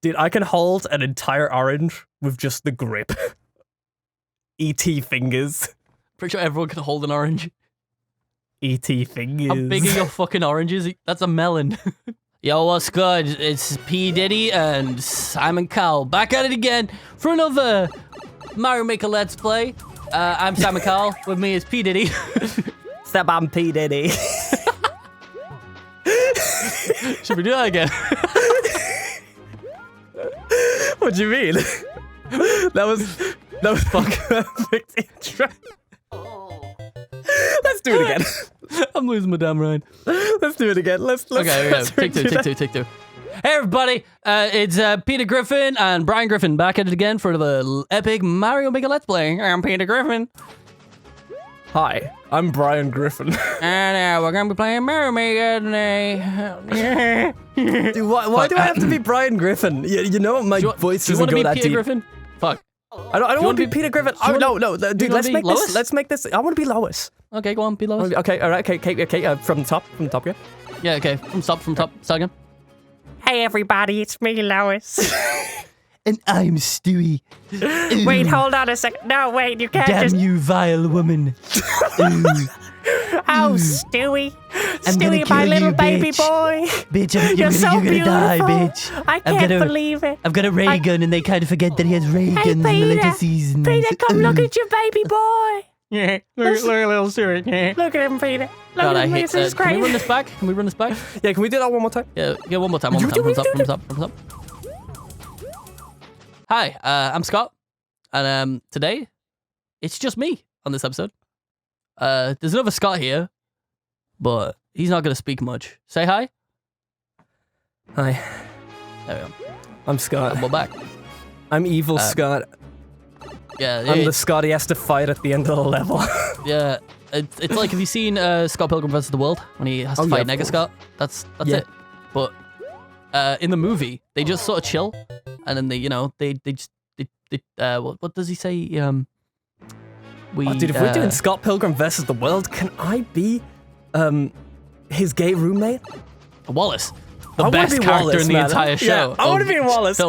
Dude, I can hold an entire orange with just the grip. E.T. fingers. Pretty sure everyone can hold an orange. E.T. fingers. How big are your fucking oranges? That's a melon. Yo, what's good? It's P. Diddy and Simon Cowell. Back at it again for another Mario Maker Let's Play. I'm Simon Cowell. With me is P. Diddy. Step on P. Diddy. Should we do that again? What do you mean? That was fucking perfect intro. Let's do it again. I'm losing my damn mind. Let's do it again. Let's Okay, take two. Hey everybody, it's Peter Griffin and Brian Griffin back at it again for the epic Mario Maker Let's Play. I'm Peter Griffin. Hi, I'm Brian Griffin. And we're gonna be playing Mario Maker today. Dude, why do I have to be Brian Griffin? You know my voice doesn't go that deep. Do you want to be Peter Griffin? Fuck. I don't want to be Peter Griffin. Oh no, dude, let's make Lois? this. Let's make this. I want to be Lois. Okay, go on, be Lois. Okay, all right, okay. From the top, yeah. Yeah, okay. From top. Start again. Hey everybody, it's me, Lois. And I'm Stewie. Wait, hold on a second. No, wait, you can't Damn you, vile woman. Oh, Stewie. I'm Stewie, gonna my kill little you, baby bitch. boy. Bitch, You're so you're gonna die, beautiful. bitch. I can't believe it. I've got a ray gun, and they kind of forget that he has ray guns in the later seasons. Peter, come look at your baby boy. Yeah, look at little Stewie. Yeah. Look at him, Peter. Look God, at I him. hate This is that. Can we great. run this back? Yeah, can we do that one more time? Yeah, one more time. Thumbs up. Hi, I'm Scott, and today it's just me on this episode. There's another Scott here, but he's not going to speak much. Say hi. Hi, There we go. I'm Scott. And we're back. I'm evil Scott. Yeah, I'm the Scott he has to fight at the end of the level. yeah. It's like, have you seen Scott Pilgrim vs. the World when he has to fight Nega Scott? That's it. But in the movie, they just sort of chill, and then they what does he say? Dude, if we're doing Scott Pilgrim vs. the World, can I be his gay roommate? Wallace, the best character Wallace, in the entire show. Yeah, I want to be Wallace.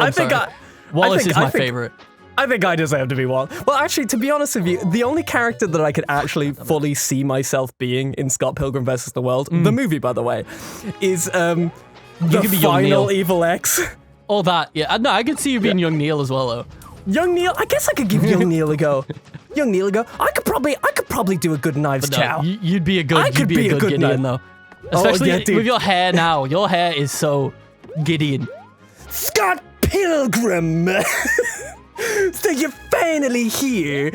Wallace is my favorite. I think I deserve to be Wallace. Well, actually, to be honest with you, the only character that I could actually fully see myself being in Scott Pilgrim vs. the World, the movie, by the way, is the final Evil X. All that, yeah. No, I could see you being Young Neil as well, though. Young Neil, I guess I could give Young Neil a go. I could probably do a good Knives Chow. You'd be a good Gideon, though. Especially with your hair now. Your hair is so Gideon. Scott Pilgrim! So you're finally here.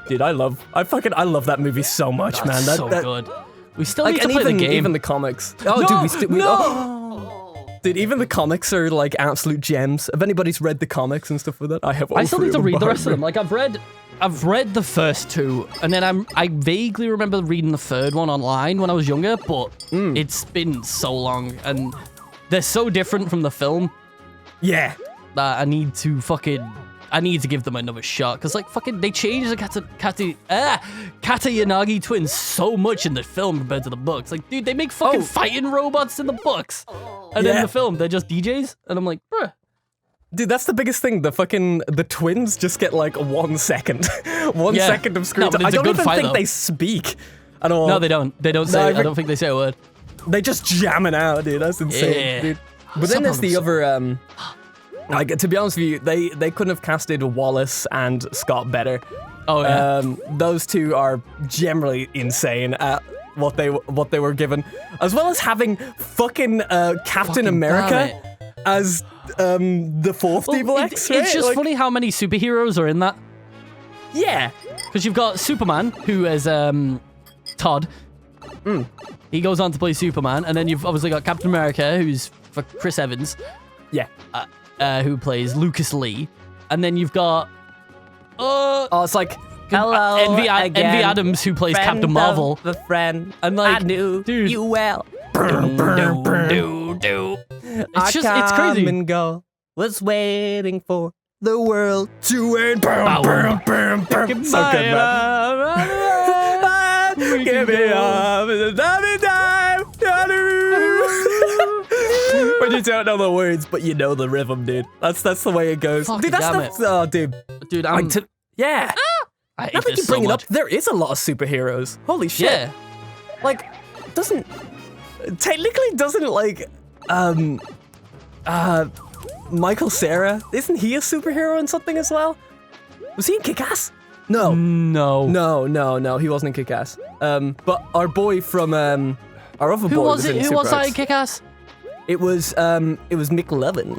Dude, I love that movie so much, man. That's so good. We still need to and play the game. even the comics. Oh, dude, even the comics are like absolute gems. If anybody's read the comics and stuff with it, I have. I still need to read the rest of them. Like I've read the first two, and then I vaguely remember reading the third one online when I was younger, but it's been so long, and they're so different from the film. Yeah. That I need to give them another shot, because like fucking they changed the Kata Yanagi twins so much in the film compared to the books. Like, dude, they make fucking fighting robots in the books, and then in the film they're just DJs, and I'm like, bruh. Dude, that's the biggest thing. The twins just get like 1 second, 1 second of screen time. I don't even think they speak at all. No, they don't. They don't say. I don't think they say a word. They just jamming out, dude. That's insane, dude. But then there's the other. Like, to be honest with you, they couldn't have casted Wallace and Scott better. Oh yeah. Those two are generally insane at what they were given, as well as having fucking Captain America as the fourth Evil X. It's just funny how many superheroes are in that. Yeah. Because you've got Superman, who is Todd. He goes on to play Superman, and then you've obviously got Captain America, who's for Chris Evans. Yeah. Who plays Lucas Lee, and then you've got it's like Envy Adams, who plays Captain Marvel. The friend, and like, I knew you well. It's crazy. And go was waiting for the world to end. So good, man. Give me up. when you don't know the words, but you know the rhythm, dude. That's the way it goes. Fucking Dude, that's damn oh, dude. Dude, Yeah. I hate Now that you this so bring it up, much. there is a lot of superheroes. Holy shit. Yeah. Like, technically doesn't like, Michael Cera, isn't he a superhero in something as well? Was he in Kick-Ass? No. No, he wasn't in Kick-Ass. But our boy from, our other boy Who was it? in Who was that Super in Kick-Ass? It was Mick Levin.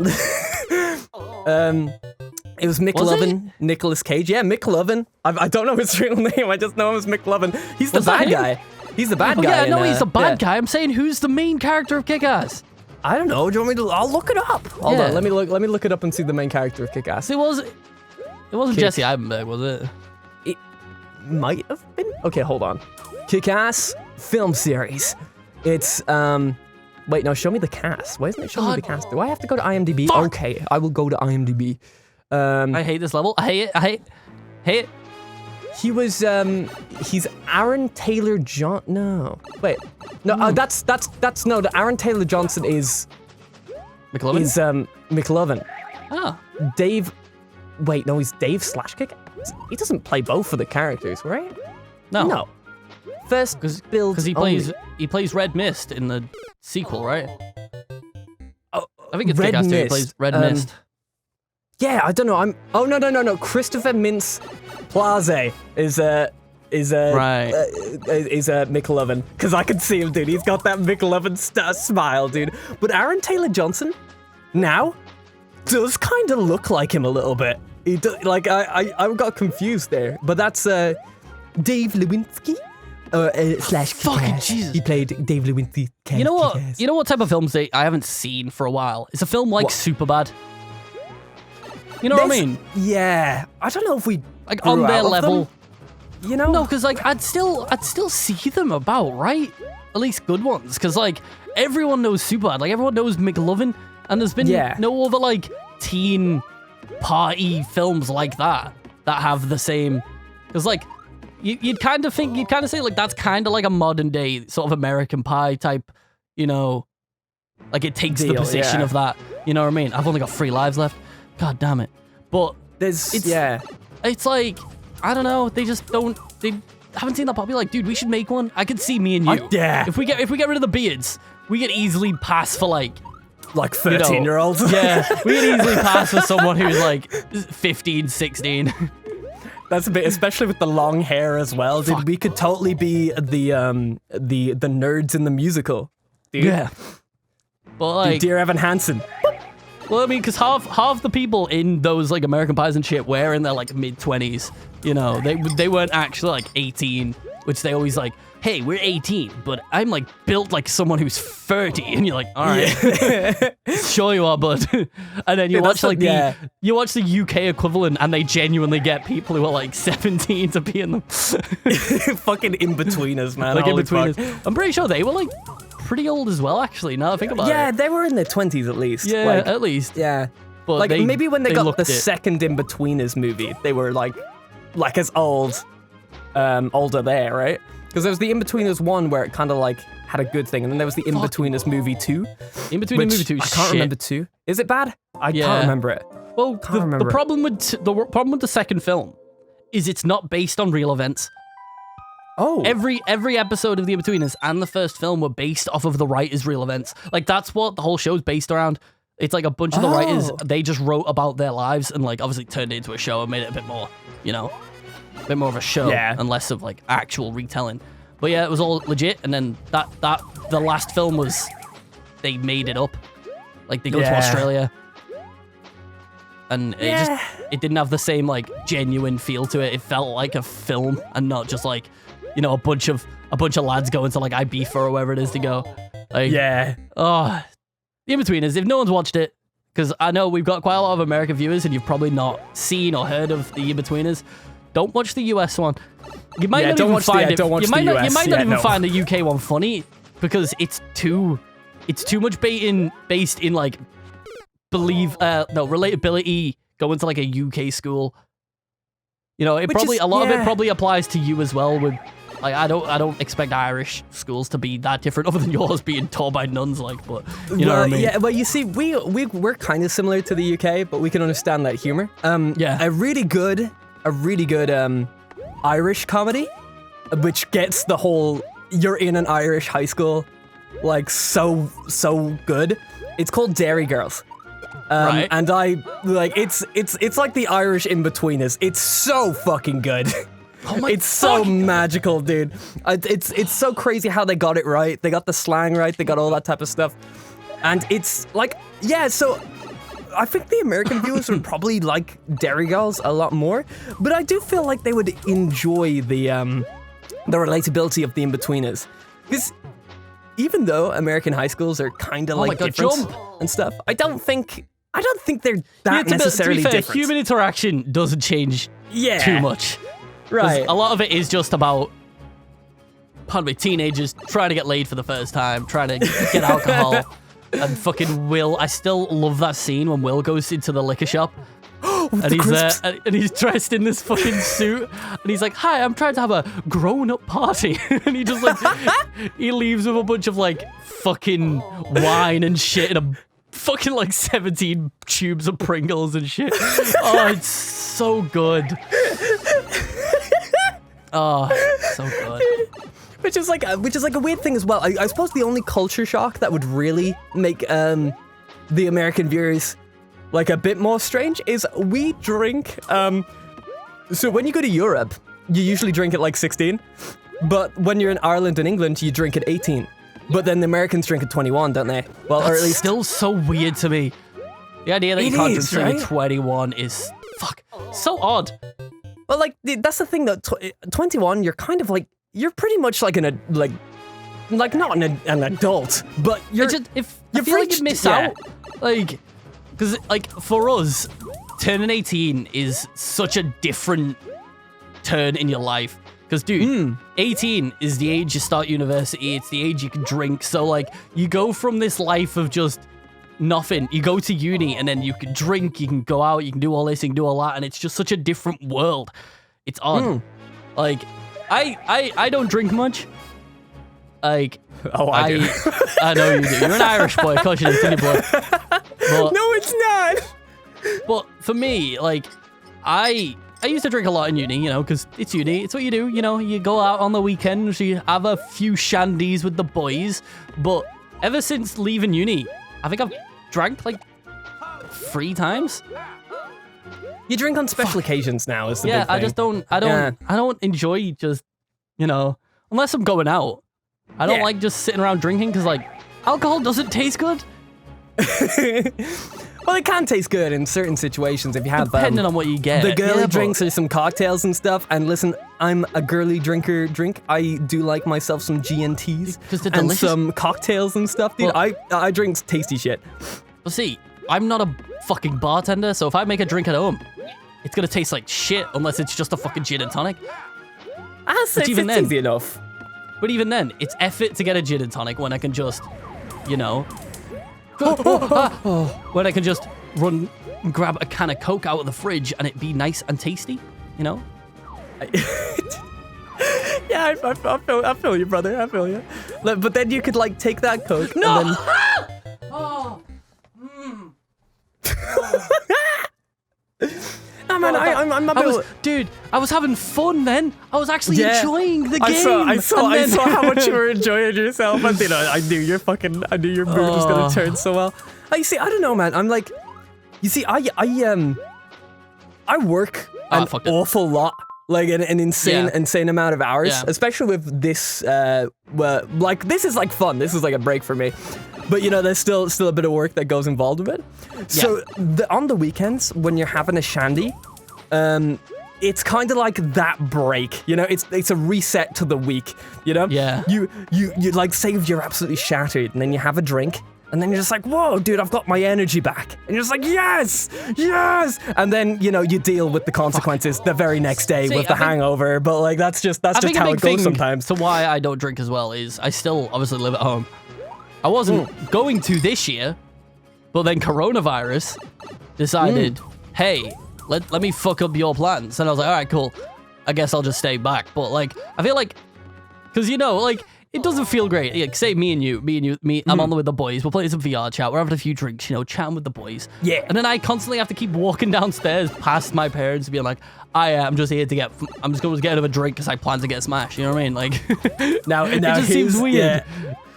It was Mick Was Levin, Nicolas Cage. Yeah, Mick Levin. I don't know his real name. I just know him as Mick Levin. He's the Was that bad him? guy. He's the bad Oh, guy. yeah, no, he's the bad yeah. guy. I'm saying who's the main character of Kick-Ass? I don't know. Do you want me to? I'll look it up. Hold Yeah. on. Let me look it up and see the main character of Kick-Ass. It wasn't Jesse Eisenberg, was it? It might have been. Okay, hold on. Kick-Ass film series. It's Wait, no. Show me the cast. Why isn't it showing me the cast? Do I have to go to IMDb? Fuck. Okay, I will go to IMDb. I hate this level. I hate it. He was he's Aaron Taylor John. No, wait, no, that's no. The Aaron Taylor Johnson is McLovin? McLovin. Ah. Dave. Wait, no, he's Dave Slashkick. He doesn't play both of the characters, right? No. No. First build Because he plays Red Mist in the sequel, right? Oh, I think it's Red Kick-Ass 2. He Mist. plays Red Mist. Yeah, I don't know. Oh no. Christopher Mintz Plaze is Right. McLovin, because I can see him, dude. He's got that McLovin smile, dude. But Aaron Taylor Johnson now does kind of look like him a little bit. He does, like I got confused there, but that's Dave Lewinsky. Slash Fucking Kick-Ass. Jesus. He played Dave Lewinsky. You know what? Kick-Ass. You know what type of films I haven't seen for a while? It's a film like What? Superbad. You know what I mean? Yeah. I don't know if we Like grew on their out of level. them, you know? No, because like I'd still see them about, right? At least good ones, because like everyone knows Superbad, like everyone knows McLovin, and there's been no other like teen party films like that have the same. Because like you'd kind of say like that's kind of like a modern day sort of American Pie type, you know, like it takes the Deal, position yeah. of that. You know what I mean? I've only got 3 lives left. God damn it! But it's like, I don't know, they haven't seen that pop. Be like, dude, we should make one. I could see me and you. Yeah. If we get rid of the beards, we could easily pass for like 13-year-olds. Yeah, we could easily pass for someone who's like 15, 16. That's a bit, especially with the long hair as well, dude. Fuck. We could totally be the nerds in the musical, dude. Yeah. But like, Dear Evan Hansen. well, I mean, because half the people in those like American Pies and shit were in their like mid-20s. You know, they weren't actually like 18, which they always like, hey, we're 18, but I'm like built like someone who's 30, and you're like, all right, sure you are, bud. And then you watch like you watch the UK equivalent, and they genuinely get people who are like 17 to be in them. Fucking Inbetweeners, man. Like Holy Inbetweeners. fuck. I'm pretty sure they were like pretty old as well, actually. Now that I think about it. Yeah, they were in their 20s at least. Yeah, like, at least. yeah. But Like maybe when they got looked the it. second Inbetweeners movie, they were like as old, older there, right? Because there was the Inbetweeners 1 where it kind of like had a good thing, and then there was the Inbetweeners movie 2. Inbetweeners movie 2. I can't remember 2. Is it bad? I can't remember it. Well, remember the it. problem with the second film is it's not based on real events. Oh. Every episode of The Inbetweeners and the first film were based off of the writers' real events. Like that's what the whole show's based around. It's like a bunch of the writers, they just wrote about their lives and like obviously turned it into a show and made it a bit more, you know, a bit more of a show and less of like actual retelling. But yeah, it was all legit. And then the last film was, they made it up. Like they go to Australia. And it didn't have the same like genuine feel to it. It felt like a film and not just like, you know, a bunch of lads going to like Ibiza or wherever it is to go. Like, oh, The Inbetweeners. If no one's watched it, because I know we've got quite a lot of American viewers and you've probably not seen or heard of The Inbetweeners, don't watch the US one. You might not even find it. You might not even find the UK one funny because it's too much based in like relatability, going to like a UK school. You know, a lot of it probably applies to you as well with Like I don't expect Irish schools to be that different, other than yours being taught by nuns. Like, but you know what I mean? Yeah, but you see, we're kind of similar to the UK, but we can understand that humor. Yeah. A really good Irish comedy, which gets the whole you're in an Irish high school, like so good. It's called Dairy Girls. Right. And I like it's like the Irish Inbetweeners. It's so fucking good. Oh my it's so magical, dude. It's so crazy how they got it right. They got the slang right. They got all that type of stuff. And it's like, yeah, so I think the American viewers would probably like Dairy Girls a lot more, but I do feel like they would enjoy the relatability of the Inbetweeners. Because even though American high schools are kind of like different and stuff, I don't think they're that necessarily to be fair, different. Human interaction doesn't change too much. Right. A lot of it is just about, pardon me, teenagers trying to get laid for the first time, trying to get alcohol, and fucking Will. I still love that scene when Will goes into the liquor shop. And he's there, and he's dressed in this fucking suit, and he's like, "Hi, I'm trying to have a grown-up party," and he just like, he leaves with a bunch of like fucking wine and shit, and a fucking like 17 tubes of Pringles and shit. Oh, it's so good. Oh, so good. Which is like a weird thing as well. I suppose the only culture shock that would really make the American viewers like a bit more strange is we drink. So when you go to Europe, you usually drink at like 16, but when you're in Ireland and England, you drink at 18. But then the Americans drink at 21, don't they? Well, That's or at least still so weird to me. The idea that you can't drink at 21 is so odd. Well, like that's the thing though. 21, you're kind of like you're pretty much like not an adult, but you're I feel like you miss out. Like, because like for us, turning 18 is such a different turn in your life. Because dude, 18 is the age you start university. It's the age you can drink. So like you go from this life of just nothing. You go to uni and then you can drink, you can go out, you can do all this, you can do all that, and it's just such a different world. It's odd. Like, I don't drink much. Like, I do. I know you do. You're an Irish boy, of course you do, it's in your blood. But, no, it's not. But for me, like, I used to drink a lot in uni, you know, because it's uni. It's what you do, you know. You go out on the weekends, you have a few shandies with the boys. But ever since leaving uni, I think I've drank like 3 times. You drink on special occasions now is the big thing. I just don't I don't enjoy just, you know, unless I'm going out. I don't like just sitting around drinking because like alcohol doesn't taste good. Well, it can taste good in certain situations if you have depending on what you get. The girly drinks or some cocktails and stuff. And listen, I'm a girly drinker. I do like myself some G&Ts and some cocktails and stuff, dude. Well, I drink tasty shit. Well, see, I'm not a fucking bartender, so if I make a drink at home, it's gonna taste like shit unless it's just a fucking gin and tonic. It's easy enough. But even then, it's effort to get a gin and tonic when I can just, you know, when I can just run and grab a can of Coke out of the fridge and it be nice and tasty, you know? Yeah, I feel you, brother. I feel you. But then you could like take that Coke and then... No, man, I'm not dude, I was having fun then. I was actually enjoying the game. I saw how much you were enjoying yourself. I knew your mood was gonna turn so well. You see, I don't know, man. I'm like, you see, I work an awful lot, like an insane amount of hours, especially with this. Like this is like fun. This is like a break for me. But you know, there's still a bit of work that goes involved with it. So on the weekends when you're having a shandy, it's kind of like that break. You know, it's a reset to the week. You know, you like say you're absolutely shattered, and then you have a drink, and then you're just like, whoa, dude, I've got my energy back, and you're just like, yes, and then you know you deal with the consequences the very next day with the hangover. But like that's just how it goes sometimes. So why I don't drink as well is I still obviously live at home. I wasn't going to this year, but then coronavirus decided, hey, let me fuck up your plans. And I was like, all right, cool. I guess I'll just stay back. But like, I feel like Because, like, it doesn't feel great. Like, say me and you, I'm on with the boys. We're playing some VR chat. We're having a few drinks, chatting with the boys. Yeah. And then I constantly have to keep walking downstairs past my parents and being like, I'm just here to I'm just going to get another drink because I plan to get smashed. You know what I mean? Like, now it just seems weird. Yeah.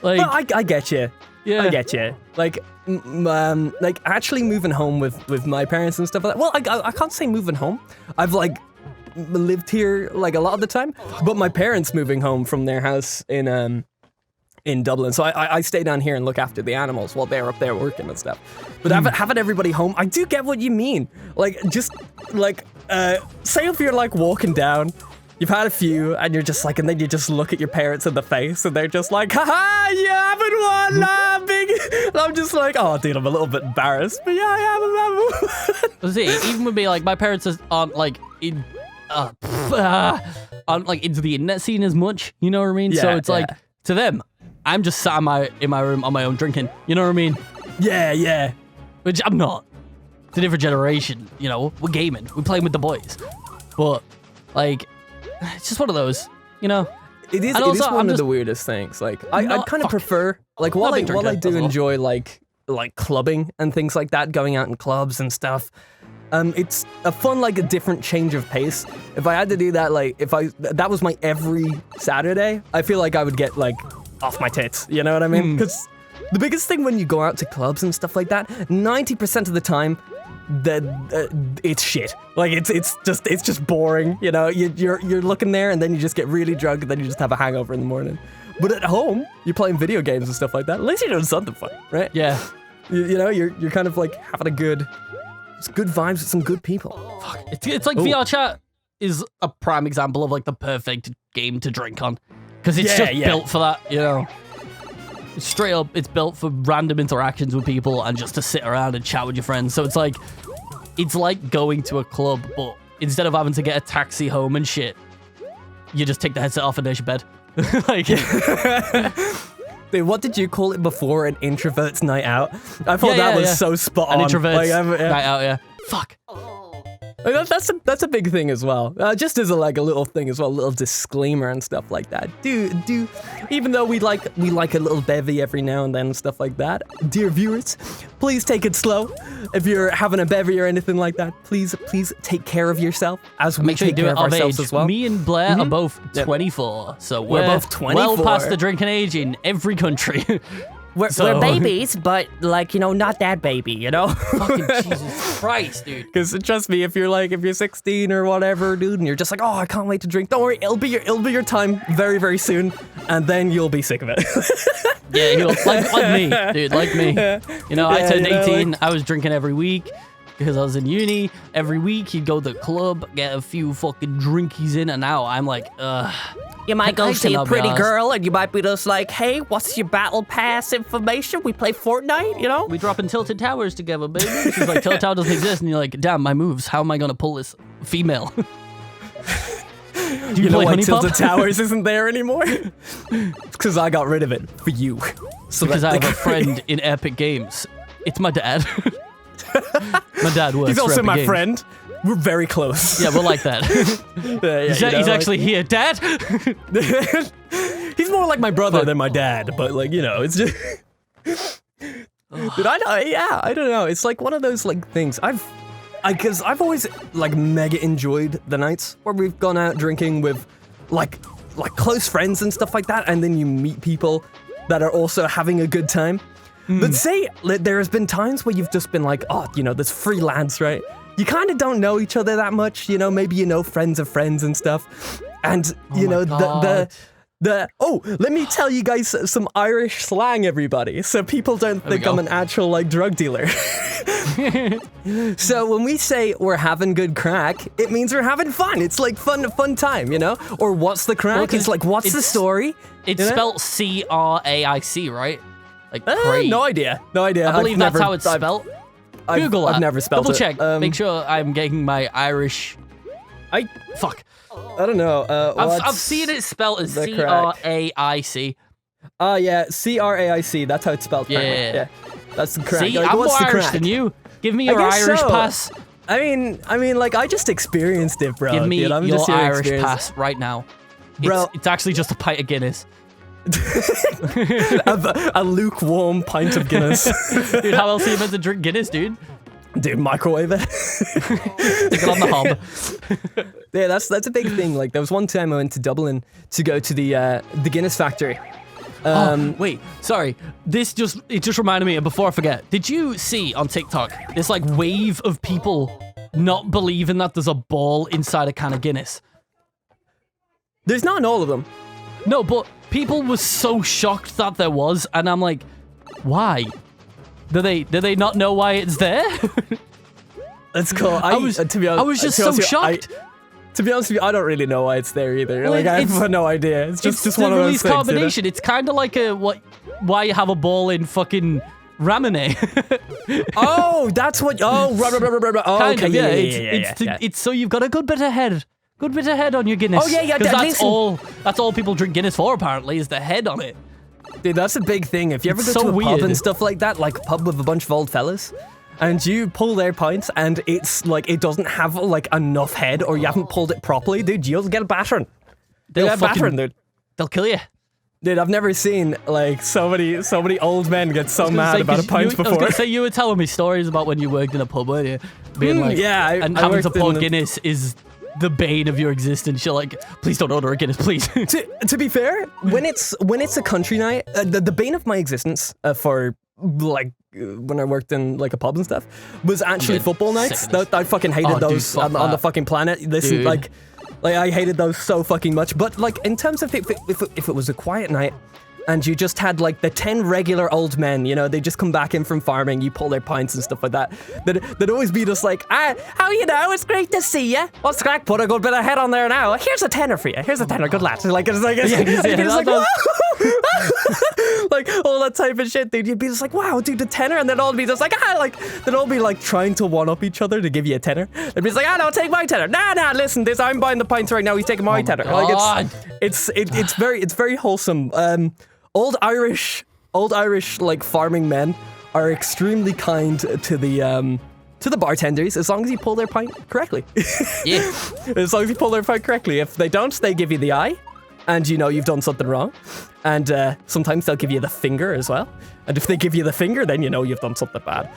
Like, well, I get you. Yeah. I get you. Like, like actually moving home with my parents and stuff like that. Well, I can't say moving home. I've like lived here like a lot of the time, but my parents moving home from their house in Dublin, so I stay down here and look after the animals while they're up there working and stuff. But having everybody home, I do get what you mean. Like, just like say if you're like walking down, you've had a few, and you're just like, and then you just look at your parents in the face, and they're just like, haha, you having one, laughing. And I'm just like, oh, dude, I'm a little bit embarrassed, but yeah, I am. See, even with me, like, my parents aren't like aren't like into the internet scene as much. You know what I mean? So it's like, to them, I'm just sat in my room on my own drinking. You know what I mean? Yeah. Which I'm not. It's a different generation. We're gaming. We're playing with the boys. But like, it's just one of those. It is one of the weirdest things. Like, I kind of prefer, like, while I do enjoy like clubbing and things like that, going out in clubs and stuff. It's a fun, like, a different change of pace. If I had to do that, like, that was my every Saturday, I feel like I would get, like, off my tits. You know what I mean? Because the biggest thing when you go out to clubs and stuff like that, 90% of the time, it's shit. Like, it's just boring. You're looking there, and then you just get really drunk, and then you just have a hangover in the morning. But at home, you're playing video games and stuff like that. At least you're doing something fun, right? Yeah. You're kind of like having it's good vibes with some good people. Fuck. It's like VR chat is a prime example of like the perfect game to drink on. Because it's just built for that, Straight up, it's built for random interactions with people and just to sit around and chat with your friends. So it's like going to a club, but instead of having to get a taxi home and shit, you just take the headset off and there's your bed. Like, dude, what did you call it before? An introverts night out? I thought that was so spot on. An introverts night out, yeah. Fuck. That's a big thing as well. Just as a little thing as well, a little disclaimer and stuff like that. Do even though we like a little bevy every now and then and stuff like that, dear viewers, please take it slow. If you're having a bevy or anything like that, please take care of yourself as we take care of ourselves as well. Me and Blair are both 24, so we're both 24. Well past the drinking age in every country. We're babies, but like, not that baby, Fucking Jesus Christ, dude. Because trust me, if you're 16 or whatever, dude, and you're just like, oh, I can't wait to drink. Don't worry, it'll be your time very, very soon, and then you'll be sick of it. Yeah, like me, dude, like me. I turned 18. I was drinking every week because I was in uni. Every week, you'd go to the club, get a few fucking drinkies in, and now I'm like, you might go see a pretty girl, and you might be just like, hey, what's your battle pass information? We play Fortnite, We drop in Tilted Towers together, baby. She's like, Tilted Tower doesn't exist. And you're like, damn, my moves. How am I going to pull this female? Do you know why Tilted Towers isn't there anymore? It's because I got rid of it for you. So because I have a friend in Epic Games. It's my dad. My dad works He's also for Epic my Games. Friend. We're very close. Yeah, we're like that. He's actually here. Dad? He's more like my brother than my dad, but like, it's just... Dude, I don't know. It's like one of those like things. Because I've always like mega enjoyed the nights where we've gone out drinking with like close friends and stuff like that, and then you meet people that are also having a good time. But say there has been times where you've just been like, oh, there's free lads, right? You kind of don't know each other that much, maybe friends of friends and stuff. And, let me tell you guys some Irish slang, everybody, so people don't think I'm an actual, like, drug dealer. So when we say we're having good crack, it means we're having fun. It's like fun time, Or what's the crack? Well, it's like, what's the story? It's spelled C-R-A-I-C, right? Like, no idea. I believe that's how it's spelled. Google that. I've never spelled Double it. check. Make sure I'm getting my Irish... Fuck. I don't know. I've seen it spelled as C-R-A-I-C. Yeah, C-R-A-I-C. That's how it's spelled. Yeah. That's the crack. See, like, I'm more the Irish crack? than you. Give me your Irish pass. I mean, like, I just experienced it, bro. Give me I'm your just Irish pass right now. It's actually just a pint of Guinness. A lukewarm pint of Guinness. Dude, how else are you meant to drink Guinness, dude? Dude, microwave it. Stick it on the hob. Yeah, that's a big thing. Like, there was one time I went to Dublin to go to the Guinness factory. Wait, sorry. It just reminded me, and before I forget, did you see on TikTok this like wave of people not believing that there's a ball inside a can of Guinness? There's not in all of them. No, but people were so shocked that there was, and I'm like, why? Do they not know why it's there? That's cool. I was just so shocked. To be honest with you, I don't really know why it's there either. Well, like, I have no idea. It's just one of those things. Combination. You know? It's kind of like why you have a ball in fucking ramen. Oh, that's what. Oh, oh okay, yeah. It's so you've got a good bit of head. Good bit of head on your Guinness. Oh yeah. Because that's all people drink Guinness for. Apparently, is the head on it. Dude, that's a big thing. If you ever go to a pub and stuff like that, like a pub with a bunch of old fellas, and you pull their pints and it's like it doesn't have like enough head, or you haven't pulled it properly, dude, you'll get a battering. They'll get a battering, dude. They'll kill you. Dude, I've never seen like so many old men get so mad about a pint before. I was gonna say, you were telling me stories about when you worked in a pub, weren't you? Being like, and having to pour Guinness is the bane of your existence. You're like, please don't order a Guinness, please. To be fair, when it's a country night, the bane of my existence for like when I worked in like a pub and stuff was actually football nights. I fucking hated those on the fucking planet. Listen, like I hated those so fucking much. But like in terms of if it was a quiet night and you just had like the 10 regular old men, you know, they just come back in from farming, you pull their pints and stuff like that. They'd always be just like, how you know? It's great to see you. What's the crack? Put a good bit of head on there now. Here's a tenner for you. Here's a tenner. Good lad. Like it's like like all that type of shit, dude. You'd be just like, wow, dude, a tenner, and they'd all be just like, they'd all be like trying to one up each other to give you a tenner. They'd be just like, no, take my tenner. Nah, listen, I'm buying the pints right now. He's taking my tenner. Like it's very wholesome. Old Irish like farming men are extremely kind to the bartenders as long as you pull their pint correctly. Yeah. As long as you pull their pint correctly. If they don't, they give you the eye, and you know you've done something wrong. And sometimes they'll give you the finger as well. And if they give you the finger, then you know you've done something bad.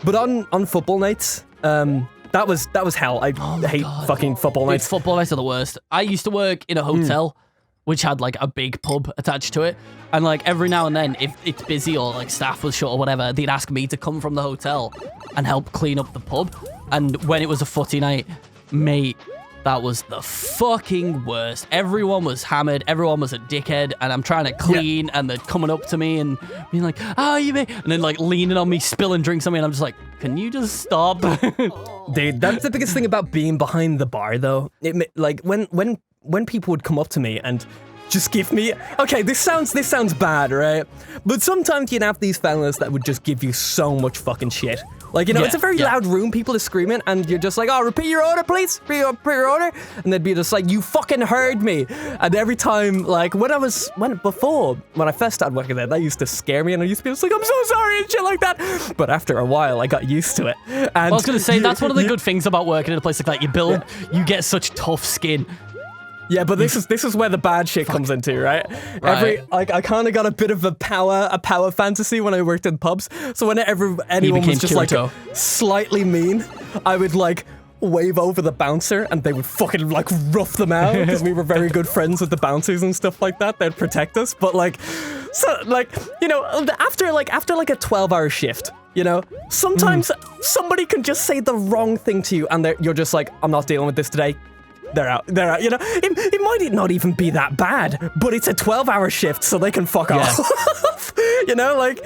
But on football nights, that was hell. I hate fucking football nights. Football nights are the worst. I used to work in a hotel which had like a big pub attached to it. And like every now and then, if it's busy or like staff was short or whatever, they'd ask me to come from the hotel and help clean up the pub. And when it was a footy night, mate, that was the fucking worst. Everyone was hammered. Everyone was a dickhead. And I'm trying to clean and they're coming up to me and being like, oh, you may... And then like leaning on me, spilling drinks on me. And I'm just like, can you just stop? Dude, that's the biggest thing about being behind the bar, though. Like when people would come up to me and just give me... Okay, this sounds bad, right? But sometimes you'd have these fellas that would just give you so much fucking shit. Like, you know, it's a very loud room, people are screaming, and you're just like, oh, repeat your order, please, repeat your order. And they'd be just like, you fucking heard me. And every time, like, when I first started working there, that used to scare me, and I used to be just like, I'm so sorry, and shit like that. But after a while, I got used to it. And I was gonna say, that's one of the good things about working in a place like that. You get such tough skin. Yeah, but this is where the bad shit comes into, right? I kind of got a bit of a power fantasy when I worked in pubs. So whenever anyone was just like slightly mean, I would like wave over the bouncer and they would fucking like rough them out because we were very good friends with the bouncers and stuff like that. They'd protect us, but like, so like, you know, after like a 12-hour shift, you know, sometimes somebody can just say the wrong thing to you and you're just like, I'm not dealing with this today. They're out. You know, it might not even be that bad, but it's a 12-hour shift, so they can fuck off. You know, like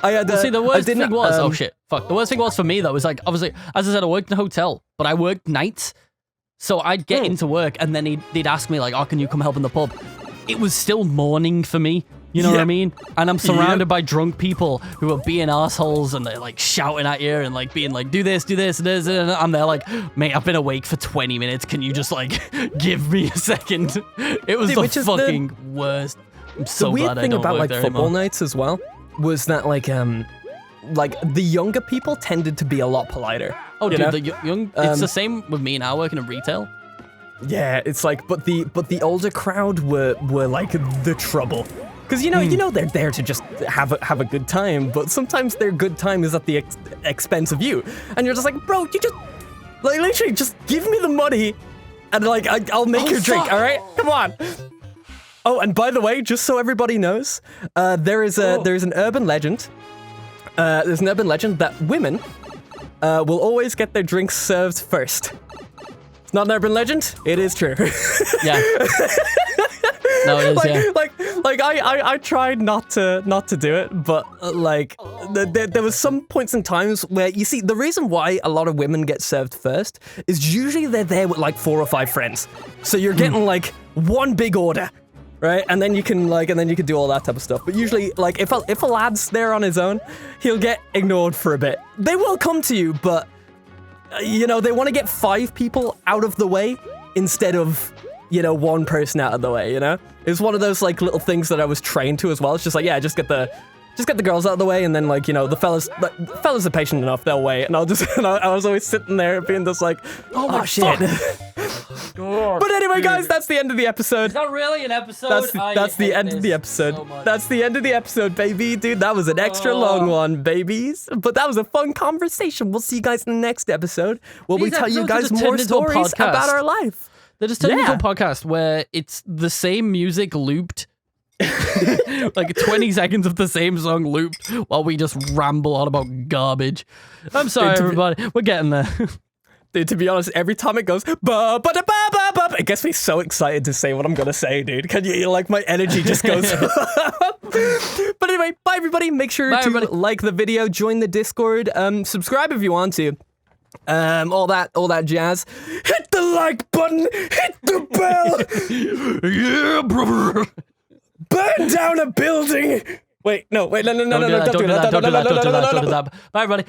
I had. See, the worst thing was, the worst thing was for me though was like, obviously, as I said, I worked in a hotel, but I worked nights, so I'd get into work and then they'd ask me like, oh, can you come help in the pub? It was still morning for me. You know what I mean? And I'm surrounded by drunk people who are being assholes and they're like shouting at you and like being like, do this, and I'm there like, mate, I've been awake for 20 minutes. Can you just like give me a second? It was the fucking worst. I'm so glad I don't work there anymore. The weird thing about like football nights as well was that like the younger people tended to be a lot politer. Oh, dude, the young, it's the same with me now working in retail. Yeah, it's like, but the older crowd were like the trouble. Because you know they're there to just have a good time, but sometimes their good time is at the expense of you, and you're just like, bro, you just like literally just give me the money, and like I'll make your drink. All right, come on. Oh, and by the way, just so everybody knows, there is an urban legend. There's an urban legend that women will always get their drinks served first. It's not an urban legend. It is true. Yeah. No, it is, like I tried not to do it, but like there was some points in times where you see the reason why a lot of women get served first is usually they're there with like 4 or 5 friends, so you're getting like one big order, right? And then you can do all that type of stuff. But usually, like if a lad's there on his own, he'll get ignored for a bit. They will come to you, but you know they want to get 5 people out of the way instead of, you know, 1 person out of the way, you know? It's one of those, like, little things that I was trained to as well. It's just like, yeah, just get the girls out of the way, and then, like, you know, the fellas are patient enough, they'll wait, and I was always sitting there being just like, oh shit. But anyway, guys, that's the end of the episode. It's not really an episode. That's the end of the episode. So that's the end of the episode, baby. Dude, that was an extra long one, babies. But that was a fun conversation. We'll see you guys in the next episode, where we tell you guys more stories about our life. They're just turning into a podcast where it's the same music looped. Like 20 seconds of the same song looped while we just ramble on about garbage. I'm sorry, everybody. We're getting there. Dude, to be honest, every time it goes, it gets me so excited to say what I'm going to say, dude. Can you, like, my energy just goes But anyway, bye, everybody. Make sure to like the video, join the Discord, subscribe if you want to. All that jazz. Hit the like button, hit the bell. Yeah, brother. Burn down a building. Wait, no, don't do that. Don't do that. Bye, everybody.